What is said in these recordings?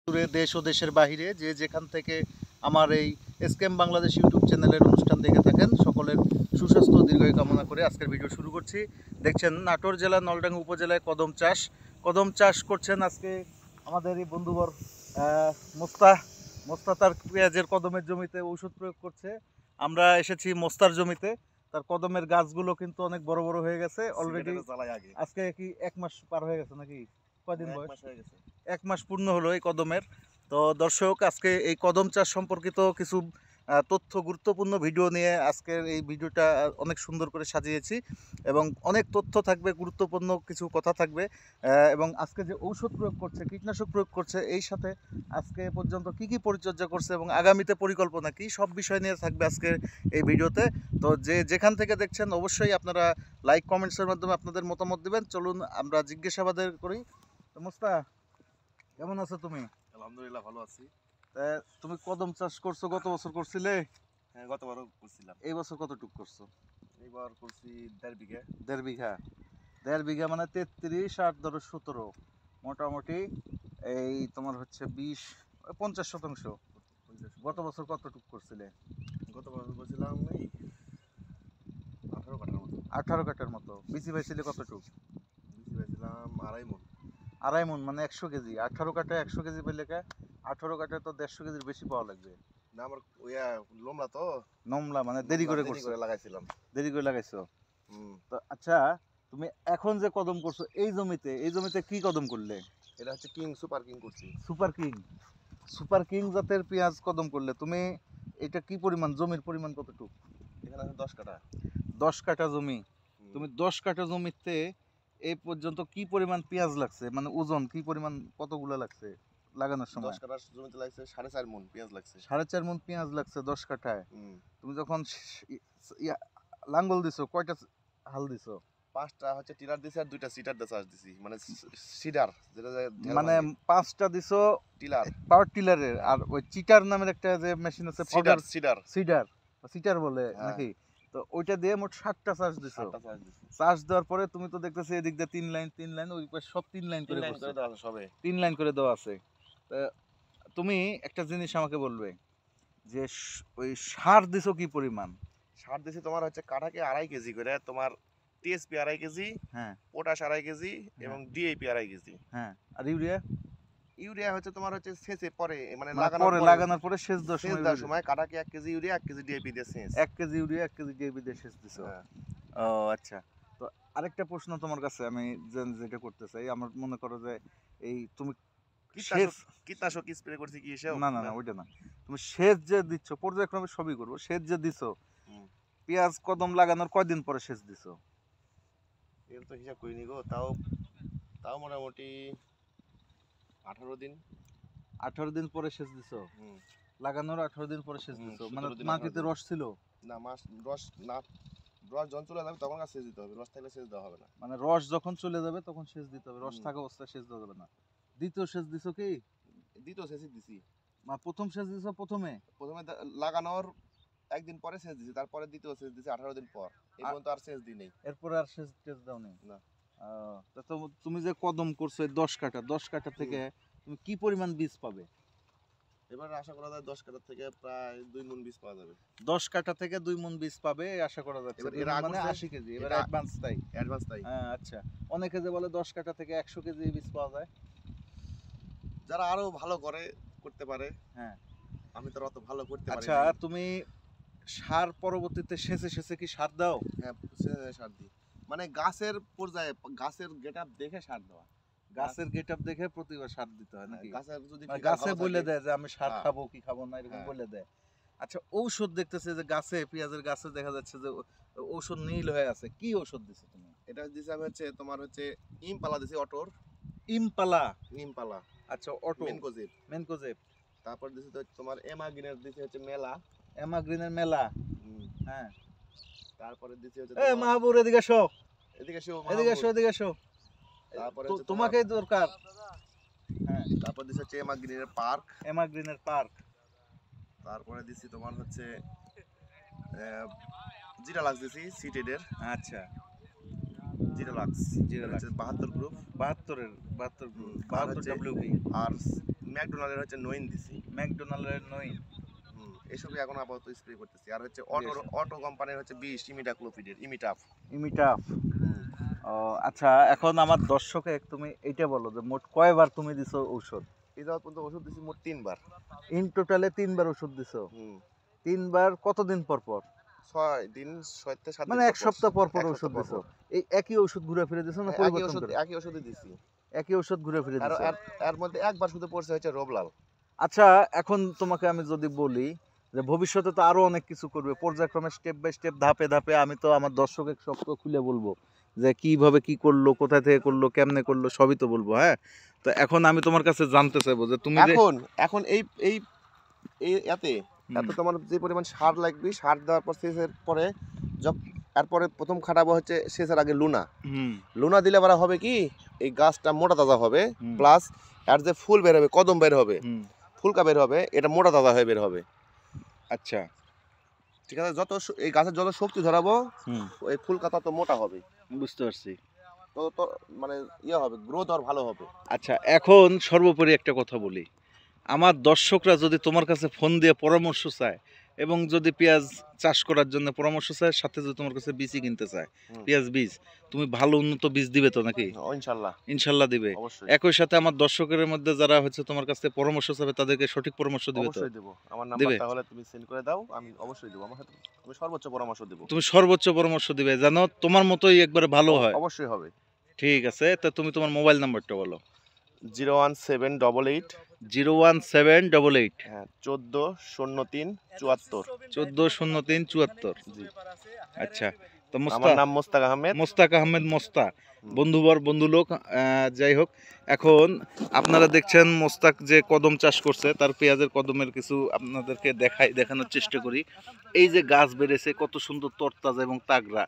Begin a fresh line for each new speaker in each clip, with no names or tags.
দূরে দেশ ও দেশের বাহিরে যে যেখান থেকে আমার এই এসকেএম বাংলাদেশ ইউটিউব চ্যানেলের অনুষ্ঠান দেখে থাকেন সকলের সুস্বাস্থ্য ও দীর্ঘায়ু কামনা করে আজকের ভিডিও শুরু করছি। দেখছেন নাটোর জেলার নলডাঙ্গা উপজেলায় কদম চাষ করছেন আজকে আমাদের এই বন্ধুবর মোস্তা তার পেঁয়াজের কদমের জমিতে ঔষধ প্রয়োগ করছে। আমরা এসেছি মোস্তার জমিতে। তার কদমের গাছগুলো কিন্তু অনেক বড় বড় হয়ে গেছে অলরেডি। আজকে কি 1 মাস পার হয়ে গেছে নাকি কয়দিন বয়স? 1 মাস পূর্ণ হলো এই কদমের। তো দর্শক, আজকে এই কদম চাষ সম্পর্কিত কিছু গুরুত্বপূর্ণ ভিডিও নিয়ে আজকের এই ভিডিওটা অনেক সুন্দর করে সাজিয়েছি এবং অনেক তথ্য থাকবে, গুরুত্বপূর্ণ কিছু কথা থাকবে এবং আজকে যে ঔষধ প্রয়োগ করছে, কীটনাশক প্রয়োগ করছে, এই সাথে আজকে পর্যন্ত কি কি পরিচর্যা করছে এবং আগামীতে পরিকল্পনা কি, সব বিষয় নিয়ে থাকবে আজকের এই ভিডিওতে। তো যে যেখান থেকে দেখছেন অবশ্যই আপনারা লাইক কমেন্টসের মাধ্যমে আপনাদের মতামত দিবেন। চলুন আমরা জিজ্ঞাসাবাদ করি। মোস্তা, কেমন আছো তুমি?
আলহামদুলিল্লাহ ভালো আছি।
তুমি কদম চাষ করছো, গত বছর করছিলে?
হ্যাঁ, গতবারও করছিলাম।
এই বছর কতটুক করছো?
এইবার করছি 1.5 বিঘা।
1.5 বিঘা। 1.5 বিঘা মানে 33 আর ধরো 17, মোটামুটি এই তোমার হচ্ছে 50%
50
গত বছর কতটুক করছিলে?
গতবার করছিলাম এই 18 কাঠার মতো।
18 কাঠার মতো। বিচি পাইছিলে কতটুক?
বেশি পাইছিলাম 2.5 মণ।
2.5 মণ মানে 100 কেজি। 18 কাঠায় 100 কেজি পেলে 18 কাঠায় তো 150 কেজির বেশি পাওয়া লাগবে।
না, আমার ওইয়া লোমলা তো,
নমলা মানে দেরি করে
লাগাইছিলাম।
দেরি করে লাগাইছো।
হুম।
তো আচ্ছা, তুমি এখন যে কদম করছো এই জমিতে কি কদম করলে?
এটা হচ্ছে সুপার কিং করছি।
সুপার কিং জাতের পেঁয়াজ কদম করলে তুমি। এটা কি পরিমাণ, জমির পরিমাণ কতটুকু?
এখানে আছে 10 কাঠা।
10 কাঠা জমি। তুমি 10 কাঠা জমিতে এই পর্যন্ত কি পরিমাণ পেঁয়াজ লাগছে, মানে ওজন কি পরিমাণ, কতগুলো লাগছে লাগানোর সময়?
10 কাঠা জমিতে লাগছে 4.5 মণ পেঁয়াজ লাগছে।
4.5 মণ পেঁয়াজ লাগছে 10 কাঠায়।
হুম।
তুমি যখন লাঙ্গল দিছো, কয়টা হাল দিছো?
5টা হচ্ছে টিলার দিছি আর 2টা সিটার দিয়ে চাষ দিছি, মানে সিডার যেটা
মানে 5টা দিছো
টিলার,
পাওয়ার টিলারের, আর ওই চিটার নামের একটা যে মেশিন আছে, সিডার বলে নাকি? তো ওইটা দিয়ে মোট 7টা চাষ দিছো। চাষ দেওয়ার পরে তুমি তো দেখতেছি এদিক দিয়ে 3 লাইন ওই পাশে সব 3 লাইন করে দেওয়া আছে, সবে 3 লাইন করে দেওয়া আছে। তুমি একটা জিনিস আমাকে বলবে যে ওই সার দিছো কি পরিমাণ?
সার দিছি তোমার হচ্ছে কাঠাকে 2.5 কেজি করে, তোমার টিএসপি 2.5 কেজি,
হ্যাঁ,
পটাশ 2.5 কেজি এবং ডিএপি 2.5 কেজি।
হ্যাঁ, আর ইউরিয়া
হচ্ছে তোমার হচ্ছে সেচে পরে, মানে
লাগানোর পরে সেচ দেওয়ার
সময় কাঠাকে 1 কেজি ইউরিয়া 1 কেজি ডিএপি দিয়ে সেচ।
1 কেজি ইউরিয়া 1 কেজি ডিএপি দিয়ে সেচ দিছো। ও আচ্ছা। তো আরেকটা প্রশ্ন তোমার কাছে আমি যেটা করতে চাই, আমার মনে করো যে এই তুমি
কীটনাশক স্প্রে করছি কি এসব?
না ওইটা না, তুমি সেচ যে দিচ্ছ, পর্যায়ক্রমে সবই করবো, সেচ যে দিছো, পেঁয়াজ কদম লাগানোর কয়দিন পরে সেচ দিছো?
এর তো হিসাব করিনি গো, তাও তাও মোটামুটি 18 দিন।
18 দিন পরে সেচ দিছো? লাগানোর 18 দিন পরে সেচ দিছো, মানে মাটিতে রস ছিল
না? রস না, রস যখন চলে যাবে তখন আর সেচ দিতে হবে, রস থাকলে সেচ দেওয়া হবে না।
মানে রস যখন চলে যাবে তখন সেচ দিতে হবে, রস থাকা অবস্থায় সেচ দেওয়া যাবে না। দ্বিতীয় সেচ দিছো কি?
দ্বিতীয় সেচ দিছি।
প্রথম সেচ দিছো প্রথমে
লাগানোর একদিন পরে সেচ দিছি, তারপরে দ্বিতীয় সেচ দিছি 18 দিন পর। এই পর্যন্ত আর সেচ দিই নাই।
এরপরে আর সেচ দাও নেই না? তো তুমি যে কদম করছো 10 কাঠা থেকে তুমি কি পরিমাণ বীজ পাবে?
এবার আশা করা যায় 10 কাঠা থেকে প্রায় 2 মণ বীজ পাওয়া যাবে।
10 কাঠা থেকে 2 মণ বীজ পাবে আশা করা যাচ্ছে। মানে 80 কেজি। এবার অ্যাডভান্স তাই। হ্যাঁ, আচ্ছা। অনেকে যে বলে 10 কাঠা থেকে 100 কেজি বীজ পাওয়া যায়।
যারা আরো ভালো করতে পারে।
হ্যাঁ,
আমি তো অত ভালো করতে পারি না।
আচ্ছা, তুমি সার পরবর্তীতে সেচে কি সার দাও?
হ্যাঁ, সার দিই। মানে গাছের পর্যায়ে, গাছের গেটআপ দেখে সার দেওয়া।
গাছের গেটআপ দেখে প্রতিবার সার দিতে হয় নাকি?
গাছের যদি
গাছে বলে দেয় যে আমি সার খাবো কি খাবো না, এরকম বলে দেয়। আচ্ছা, ঔষধ দেখতেছে যে গাছে, পেঁয়াজের গাছে দেখা যাচ্ছে যে ঔষধ নীল হয়ে আছে, কি ঔষধ দিছো তুমি?
এটা দিছি আমি হচ্ছে তোমার হচ্ছে ইমপালা দিছি, অটোর
ইমপালা। আচ্ছা, অটো মেনকোজেব।
তারপর দিছি তো তোমার এমাগ্রিনের দিছি হচ্ছে
মেলা। হ্যাঁ,
তারপরে দিছি হচ্ছে
মাহবুব, এদিকে এসো। তারপরে তোমাকেই দরকার। হ্যাঁ,
তারপর দিছি হচ্ছে এমাগ্রিনের পার্ক। তারপরে দিছি তোমার হচ্ছে জিরালাক্স দিছি সিটেডের।
আচ্ছা,
জিরালাক্স 72 গ্রুপ,
72 WP
আর ম্যাকডোনাল্ডের হচ্ছে নইন দিছি।
ম্যাকডোনাল্ডের নই।
এসবই এখন আপাতত স্প্রে করতেছি। আর হচ্ছে অটো কোম্পানির হচ্ছে 20 ইমিডাক্লোপিডের ইমিটাফ।
ইমিটাফ। ও আচ্ছা, এখন আমার দর্শকে তুমি এইটা বলো যে মোট কয়বার তুমি দিছো ঔষধ?
এই যাওয়ার পর্যন্ত ওষুধ দিছি মোট 3 বার।
ইন টোটালে 3 বার ওষুধ দিছো? 3 বার কতদিন পর পর?
6 দিন 6 থেকে 7 দিন,
মানে এক সপ্তাহ পর পর
এক
ওষুধ
সপ্তাহ পর
দিছো?
পর।
এই একই ওষুধ ঘুরে ফিরে দিছো না
একই
পরিবর্তন
ওষুধ,
করে?
একই ওষুধই দিছি।
একই ওষুধ ঘুরে ফিরে
আর
দিছো?
এর মধ্যে একবার শুধু পড়ছে হচ্ছে রোবলাল।
আচ্ছা, এখন তোমাকে আমি যদি বলি যে ভবিষ্যতে তো আরো অনেক কিছু করবে, পর্যায়ক্রমে স্টেপ বাই স্টেপ, ধাপে ধাপে, আমি তো আমার দর্শকের সব তো খুলে বলবো যে কিভাবে কি করলো, কোথায় থেকে করলো, কেমনে করলো, সবই তো বলবো। হ্যাঁ, তো এখন আমি তোমার কাছে জানতে চাইবো যে তুমি যে
এখন এই এই এই এতে তোমার যে পরিমাণ সার লাগবে, সার দেওয়ার পর সেচের পরে এরপরে প্রথম খাটাবো হচ্ছে সেচের আগে লুনা দিলে পরে হবে কি এই গাছটা মোটা তাজা হবে, প্লাস আর যে ফুল বের হবে, কদম বের হবে, ফুলকা বের হবে, এটা মোটা তাজা হয়ে বের হবে।
আচ্ছা,
ঠিক আছে, যত এই গাছের যত শক্তি ধরাবো ওই ফুলকা তত মোটা হবে।
বুঝতে পারছি।
তো মানে ইয়ে হবে, গ্রোথ আর ভালো হবে।
আচ্ছা, এখন সর্বোপরি একটা কথা বলি, আমার দর্শকরা যদি তোমার কাছে ফোন দিয়ে পরামর্শ চায় এবং যদি পেঁয়াজ চাষ করার জন্য পরামর্শ চায়, সাথে যদি তোমার কাছে বীজই কিনতে চায়, পেঁয়াজ বীজ, তুমি ভালো উন্নত বীজ দিবে তো নাকি?
ইনশাআল্লাহ,
ইনশাআল্লাহ দিবে।
অবশ্যই।
একই সাথে আমার দর্শকের মধ্যে যারা হচ্ছে তোমার কাছে পরামর্শ চাবে তাদেরকে সঠিক পরামর্শ দিবে তো?
অবশ্যই দেব। আমার নাম্বারটা হলে তুমি সেন্ড করে দাও, আমি অবশ্যই দেব। আমার সাথে আমি সর্বোচ্চ পরামর্শ দেব।
তুমি সর্বোচ্চ পরামর্শ দিবে, জানো তোমার মতোই একবারে ভালো হয়।
অবশ্যই হবে।
ঠিক আছে, তো তুমি তোমার মোবাইল নাম্বারটা বলো।
01788
01788
হ্যাঁ 1403 74।
1403 74।
জি।
আচ্ছা, তো
আমার নাম মোস্তাক আহমেদ।
মোস্তাক আহমেদ মোস্তা, বন্ধু লোক। যাই হোক, এখন আপনারা দেখছেন মোস্তাক যে কদম চাষ করছে, তার পেঁয়াজের কদমের কিছু আপনাদেরকে দেখানোর চেষ্টা করি। এই যে গাছ বেড়েছে, কত সুন্দর তরতাজা এবং তাগড়া,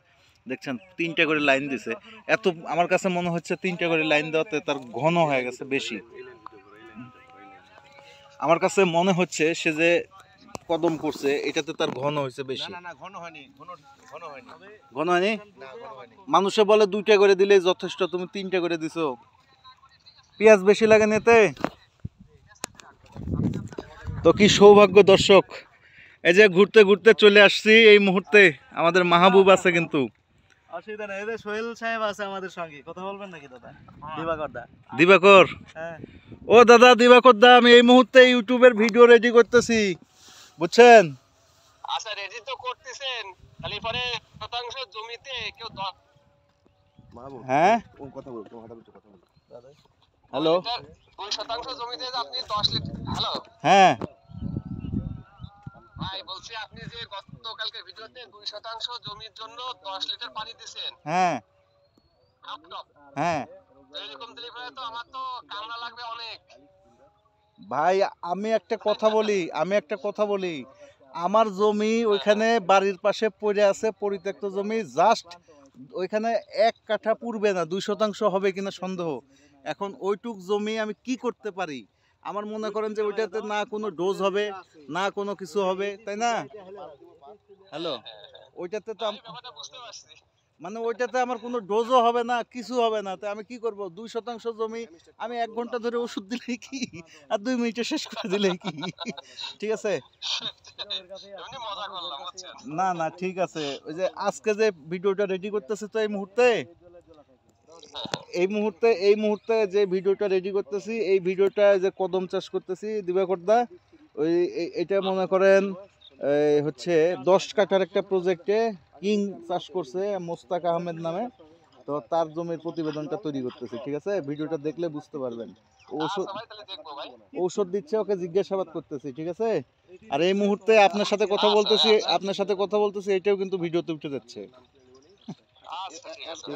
দেখছেন 3টা করে লাইন দিছে। এত আমার কাছে মনে হচ্ছে 3টা করে লাইন দেওয়াতে তার ঘন হয়ে গেছে বেশি। আমার কাছে মনে হচ্ছে সে যে কদম করছে এটাতে তার ঘন হয়েছে বেশি।
না ঘন হয়নি, ঘন হয়নি।
ঘন হয়নি?
না ঘন হয়নি।
মানুষে বলে 2টা করে দিলে যথেষ্ট, তুমি 3টা করে দিছো। পেঁয়াজ বেশি লাগে নেতে। তো কি সৌভাগ্য দর্শক, এই যে ঘুরতে ঘুরতে চলে আসছি এই মুহূর্তে। আমাদের মাহবুব আছে কিন্তু।
অসুবিধা নেই, এই যে সোহেল সাহেব আছে আমাদের সঙ্গে, কথা বলবেন নাকি দাদা? দিবাকর দা।
দিবাকর?
হ্যাঁ।
ও দাদা দিবাকর দা, আমি এই মুহূর্তে ইউটিউবের ভিডিও রেডি করতেছি, বুঝছেন?
আচ্ছা, রেডি তো করতেছেন, খালি পরে শতাংশ জমিতে কেউ
মাহবুব,
হ্যাঁ
ও কথা বল, তোমার কথা বল।
হ্যালো,
2% জমিতে যে আপনি 10 লিটার, হ্যালো
হ্যাঁ
ভাই, বলছি আপনি যে গতকালকে ভিডিওতে 2% জমির জন্য 10 লিটার পানি দিয়েছেন,
হ্যাঁ
হাফ টপ,
হ্যাঁ
এরকম দিলে পরে তো আমার তো কামড়া লাগবে অনেক
ভাই। আমি একটা কথা বলি, আমার জমি ওইখানে বাড়ির পাশে পড়ে আছে, পরিত্যক্ত জমি, জাস্ট ওইখানে 1 কাঠা পূর্বে না 2% হবে কিনা সন্দেহ। এখন ওইটুক জমি আমি কি করতে পারি? আমার মনে করেন যে ওইটাতে না কোনো ডোজ হবে, না কোনো কিছু হবে, তাই না? হ্যালো, ওইটাতে তো
ব্যাপারটা বুঝতে পারছি।
মানে ওইটাতে আমার কোনো ডোজও হবে না, কিছু হবে না। তো আমি কি করব? 2% জমি আমি 1 ঘন্টা ধরে ওষুধ দিলেই কি, আর 2 মিনিটে শেষ করে দিলেই কি? ঠিক আছে?
এমনি মজা করলাম, বুঝছেন?
না ঠিক আছে। ওই যে আজকে যে ভিডিওটা রেডি করতেছি তো এই মুহূর্তে যে ভিডিওটা রেডি করতেছি, এই ভিডিওটা যে কদম চাষ করতেছি দিবাকর দা, ওই এটা মনে করেন হচ্ছে 10 কাঠার একটা প্রজেক্টে কিং চাষ করছে মোস্তাক আহমেদ নামে। তো তার জমির প্রতিবেদনটা তৈরি করতেছি, ঠিক আছে? ভিডিওটা দেখলে বুঝতে পারবেন।
আচ্ছা ভাই, তাহলে দেখবো ভাই।
ঔষধ দিচ্ছে, ওকে জিজ্ঞাসাবাদ করতেছি, ঠিক আছে? আর এই মুহূর্তে আপনার সাথে কথা বলতেছি, এটাও কিন্তু ভিডিওতে উঠে যাচ্ছে।
আচ্ছা, ঠিক আছে।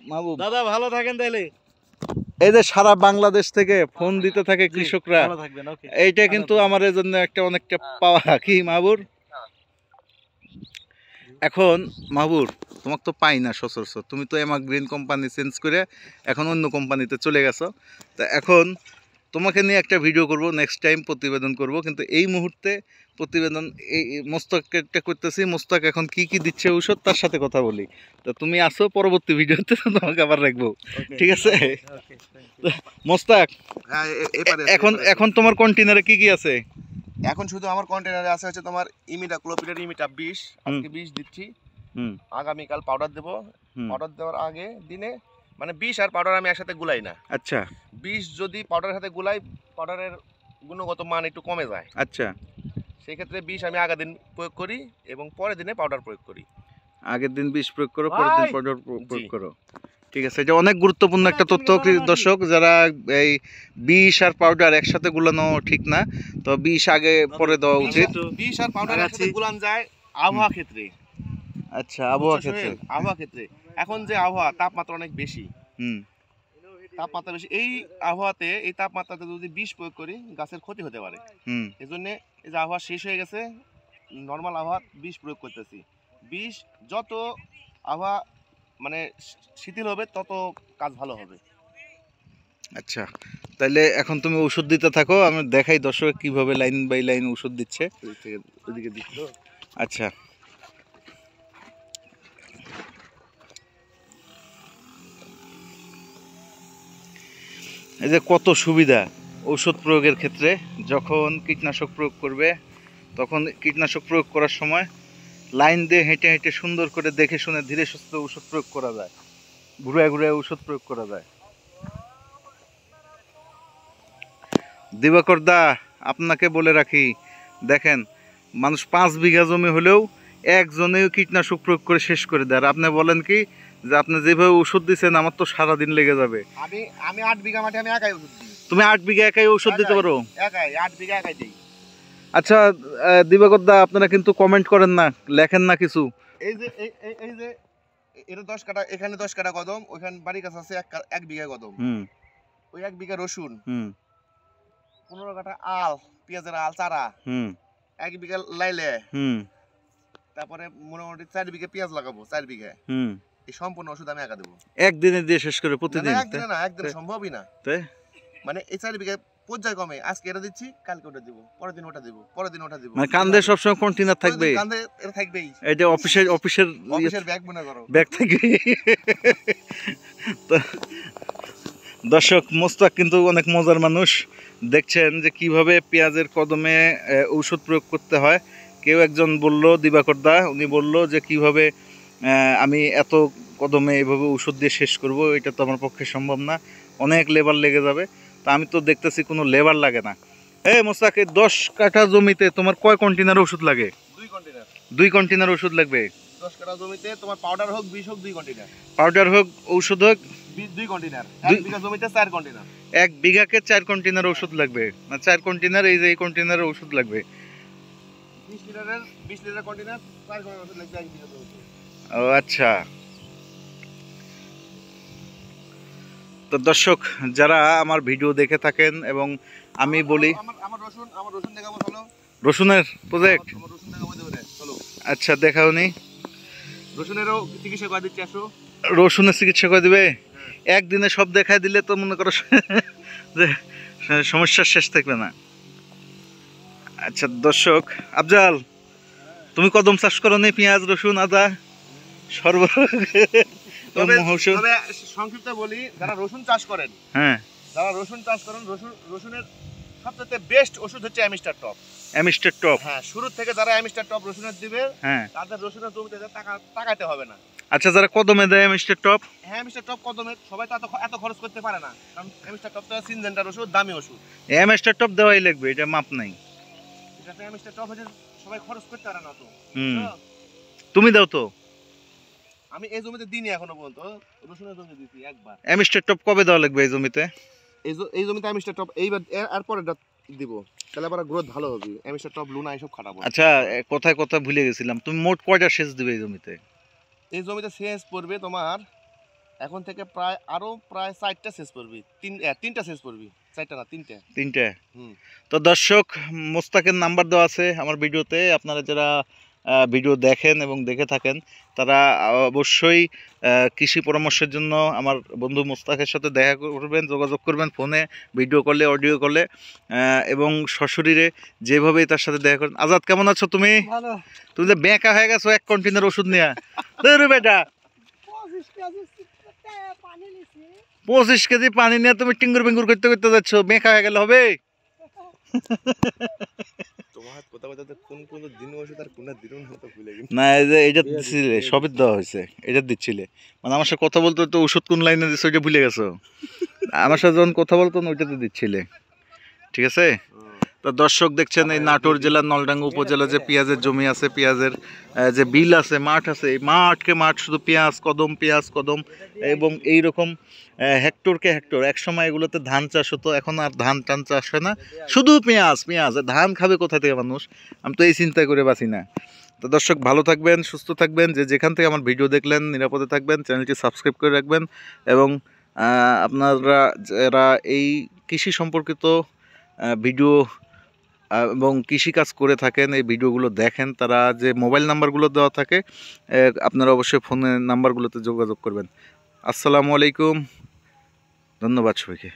মাহবুব
দাদা ভালো থাকেন তাহলে।
এই যে সারা বাংলাদেশ থেকে ফোন দিতে থাকে কৃষকরা,
ভালো থাকবেন, ওকে।
এইটা কিন্তু আমার জন্য অনেকটা পাওয়া, কি মাহবুব? এখন মাহবুব, তোমাকে তো পাই না সচরাচর, তুমি তো এমা গ্রিন কোম্পানি চেঞ্জ করে এখন অন্য কোম্পানিতে চলে গেছো। তা এখন তোমাকে নিয়ে একটা ভিডিও করব, নেক্সট টাইম প্রতিবেদন করব, কিন্তু এই মুহূর্তে প্রতিবেদন এই মোস্তাকটা করতেছি। মোস্তাক এখন কি কি দিচ্ছে ঔষধ তার সাথে কথা বলি। তো তুমি আসো, পরবর্তী ভিডিওতে তোমাকে আবার রাখবো, ঠিক আছে? মোস্তাক,
হ্যাঁ এপারে
এখন এখন তোমার কন্টেনারে কি কি আছে?
এখন শুধু আমার কন্টেনারে আছে হচ্ছে তোমার ইমিডা ক্লোপিডের ইমিটা 20, আজকে 20 দিচ্ছি।
হুম
আগামীকাল পাউডার দেবো।
হুম।
পাউডার দেওয়ার আগে দিনে মানে 20 আর পাউডার আমি একসাথে গুলাই না।
আচ্ছা
20 যদি পাউডারের সাথে গুলাই, পাউডারের গুণগত মান একটু কমে যায়।
আচ্ছা,
সেই ক্ষেত্রে 20 আমি আগের দিন প্রয়োগ করি এবং পরের দিনে পাউডার প্রয়োগ করি।
আগের দিন বিষ প্রয়োগ করো, পরের দিন
ভাই!
পাউডার প্রয়োগ
জি।
করো, ঠিক আছে? এটা অনেক গুরুত্বপূর্ণ একটা তথ্য দর্শক, যারা এই বিষ আর পাউডার একসাথে গুলানো ঠিক না, তো বিষ আগে পরে দেওয়া উচিত।
20 আর পাউডার
লাগাচ্ছি।
একসাথে গুলান যায় আবহাওয়া ক্ষেত্রে।
আচ্ছা, আবহাওয়া
বুঝছো
ক্ষেত্রে।
সোহেল? আবহাওয়া ক্ষেত্রে এখন যে আবহাওয়া তাপমাত্রা অনেক বেশি,
হুম
তাপমাত্রা বেশি, এই আবহাওয়াতে এই তাপমাত্রাতে যদি বিষ প্রয়োগ করি গাছের ক্ষতি হতে পারে।
হুম
এই জন্য এই যে আবহাওয়া শেষ হয়ে গেছে, নর্মাল আবহাওয়া বিষ প্রয়োগ করতেছি। বিষ যত আবহাওয়া মানে শিথিল হবে তত কাজ ভালো হবে।
আচ্ছা, তাহলে এখন তুমি ওষুধ দিতে থাকো, আমি দেখাই দর্শক কিভাবে লাইন বাই লাইন ওষুধ দিচ্ছে।
ওইদিকে দিচ্ছ।
আচ্ছা, এই যে কত সুবিধা ঔষধ প্রয়োগের ক্ষেত্রে। যখন কীটনাশক প্রয়োগ করবে, তখন কীটনাশক প্রয়োগ করার সময় লাইন দিয়ে হেঁটে হেঁটে সুন্দর করে দেখে শুনে ধীরে সুস্থে ওষুধ প্রয়োগ করা যায়, ঘুরে ঘুরে ওষুধ প্রয়োগ করা যায়। দিবাকর দা, আপনাকে বলে রাখি, দেখেন মানুষ 5 বিঘা জমি হলেও একজনেও কীটনাশক প্রয়োগ করে শেষ করে দেয়। আর আপনি বলেন কি যে আপনি যেভাবে ওষুধ দিচ্ছেন আমার তো সারাদিন লেগে যাবে।
আমি 8 বিঘা মাঠে আমি একাই ওষুধ দিই।
তুমি 8 বিঘা একাই ওষুধ দিতে পারো?
একাই 8 বিঘা একাই দিই।
আচ্ছা দিবাকর দা, আপনারা কিন্তু কমেন্ট করেন না, লেখেন না কিছু।
এই যে এই যে এটা 10 কাঠা, এখানে 10 কাঠা কদম, ওইখানে বাড়ির কাছে আছে 1 বিঘা কদম।
হুম
ওই 1 বিঘা রসুন,
হুম
15 কাঠা আল, পেঁয়াজের আল চারা,
হুম
1 বিঘা লাইলে,
হুম
তারপরে মোটামুটি 4 বিঘা পেঁয়াজ লাগাবো, 4 বিঘা।
হুম
এই সম্পূর্ণ ওষুধ আমি একা দেবো।
একদিনে দিয়ে শেষ করে প্রতিদিন?
একদিনে না, একদিনে সম্ভবই না।
তাই?
মানে এই 4 বিঘা পর্যায়ক্রমে আজকে এটা দিচ্ছি, কালকে ওটা দিব, পরের দিন ওটা দিব, পরের দিন ওটা দিব।
মানে কান্দে সবসময় কন্টিনিউর থাকবে?
কান্দে এটা থাকবেই।
এটা অফিসের
অফিসের ব্যাগ মনে করো।
ব্যাগ থাকবে। তো দর্শক, মোস্তাক কিন্তু অনেক মজার মানুষ। দেখছেন যে কিভাবে পেঁয়াজের কদমে ঔষধ প্রয়োগ করতে হয়। কেউ একজন বলল, দিবাকর দা, উনি বলল যে কিভাবে আমি এত কদমে এভাবে ঔষধ দিয়ে শেষ করব, এটা তো আমার পক্ষে সম্ভব না, অনেক লেবার লেগে যাবে। তা আমি তো দেখতেছি কোনো লেবার লাগে না। মোস্তাক, 10 কাঠা জমিতে তোমার কয় কন্টেনার ওষুধ লাগে?
2 কন্টেনার।
2 কন্টেনার ওষুধ লাগবে।
10 কাঠা জমিতে তোমার পাউডার হোক, বিষ হোক, 2 কন্টেনার।
পাউডার হোক, ঔষধ হোক,
2 কন্টেনার। 1
দুই-
বিঘা জমিতে 4 কন্টেনার।
1 বিঘাকে 4 কন্টেনার ওষুধ লাগবে। না 4 কন্টেনার, এই যে এই কন্টেনারের ওষুধ লাগবে।
20 লিটার কন্টেনার, 4 কন্টেনার ওষুধ লাগবে 1 বিঘা জমিতে।
ও আচ্ছা। তো দর্শক, যারা আমার ভিডিও দেখে থাকেন এবং আমি বলি,
আমার রসুন দেখাবো, চলো।
রসুনের প্রজেক্ট,
আমার রসুন দেখাবো, দেবে চলো।
আচ্ছা দেখাওনি?
রসুনেরও চিকিৎসা করে দিচ্ছি, আসো।
রসুনের চিকিৎসা করে দিবে? একদিনে সব দেখায় দিলে তো মনে করো যে সমস্যার শেষ থাকবে না। আচ্ছা দর্শক, আফজাল, তুমি কদম চাষ করো নি? পেঁয়াজ, রসুন, আদা
তবে
মহৌষধ?
তবে সংক্ষিপ্ত বলি, যারা রসুন চাষ করেন,
হ্যাঁ,
রসুনের সবচেয়ে বেস্ট ওষুধ হচ্ছে অ্যামিস্টার টপ।
Amistar top.
হ্যাঁ, শুরু থেকে যারা অ্যামিস্টার টপ রসুনের দিবে,
হ্যাঁ,
তাদের রসুনের জমিতে তাকাতে হবে না।
আচ্ছা, যারা কদমে দেয় অ্যামিস্টার টপ?
হ্যাঁ, অ্যামিস্টার টপ কদমে সবাই তো এত খরচ করতে পারে না, কারণ অ্যামিস্টার টপ তো সিনজেন্টার ওষুধ, দামি ওষুধ।
অ্যামিস্টার টপ দেওয়াই লাগবে, এটা মাপ নাই।
এটাতে অ্যামিস্টার টপ হচ্ছে সবাই খরচ করতে পারে না তো।
হুম,
তো
তুমি দাও তো?
আমি এই জমিতে দিইনি এখনো পর্যন্ত, রসুনের জমিতে দিছি একবার।
অ্যামিস্টার টপ কবে দেওয়া লাগবে এই জমিতে?
এই জমিতে অ্যামিস্টার টপ এইবার এরপরে দিব, তাহলে আবার গ্রোথ ভালো হবে। অ্যামিস্টার টপ, লুনা এসব খারাপ হবে।
আচ্ছা, কথায় কথা ভুলে গেছিলাম, তুমি মোট কয়টা সেচ দিবে এই জমিতে?
এই জমিতে সেচ পড়বে তোমার এখন থেকে প্রায় 4টা সেচ পড়বে, 3টা সেচ পড়বে, 4টা না 3টা।
3টে?
হুম।
তো দর্শক, মোস্তাকের নাম্বার দেওয়া আছে আমার ভিডিওতে, আপনারা যারা ভিডিও দেখেন এবং দেখে থাকেন তারা অবশ্যই কৃষি পরামর্শের জন্য আমার বন্ধু মোস্তাকের সাথে দেখা করবেন, যোগাযোগ করবেন ফোনে, ভিডিও কলে, অডিও কলে এবং সশরীরে যেভাবেই তার সাথে দেখা করেন। আজাদ, কেমন আছো তুমি? তুমি যে বেঁকা হয়ে গেছো এক কন্টেনার ওষুধ নিয়ে, বেটা 25 কেজি পানি নিয়ে তুমি টিঙ্গুর বিঙ্গুর করতে করতে যাচ্ছ, বেঁকা হয়ে গেলে হবে?
তোমার কথা কথা কোন কোন দিন ওষুধ আর কোন দিন হতো ভুলে গেছি।
না, এই যে এটা দিচ্ছিলে, সবই দেওয়া হয়েছে, এটা দিচ্ছিলে, মানে আমার সাথে কথা বলতে তো ওষুধ কোন লাইনে দিচ্ছে ওইটা ভুলে গেছো। আমার সাথে যখন কথা বলতো না ওইটাতে দিচ্ছিলে, ঠিক আছে? তো দর্শক দেখছেন এই নাটোর জেলার নলডাঙ্গা উপজেলা যে পেঁয়াজের জমি আছে, পেঁয়াজের যে বিল আছে, মাঠ আছে, এই মাঠকে মাঠ শুধু পেঁয়াজ কদম এবং এইরকম হেক্টরকে হেক্টর। এক সময় এগুলোতে ধান চাষ হতো, এখন আর ধান টান চাষ হয় না, শুধু পেঁয়াজ। ধান খাবে কোথা থেকে মানুষ? আমি তো এই চিন্তা করে বাঁচি না। তো দর্শক ভালো থাকবেন, সুস্থ থাকবেন, যে যেখান থেকে আমার ভিডিও দেখলেন নিরাপদে থাকবেন, চ্যানেলটি সাবস্ক্রাইব করে রাখবেন এবং আপনারা যারা এই কৃষি সম্পর্কিত ভিডিও এবং কৃষিকাজ করে থাকেন, এই ভিডিওগুলো দেখেন, তারা যে মোবাইল নাম্বারগুলো দেওয়া থাকে আপনারা অবশ্যই ফোনের নাম্বারগুলোতে যোগাযোগ করবেন। আসসালামু আলাইকুম, ধন্যবাদ সবাইকে।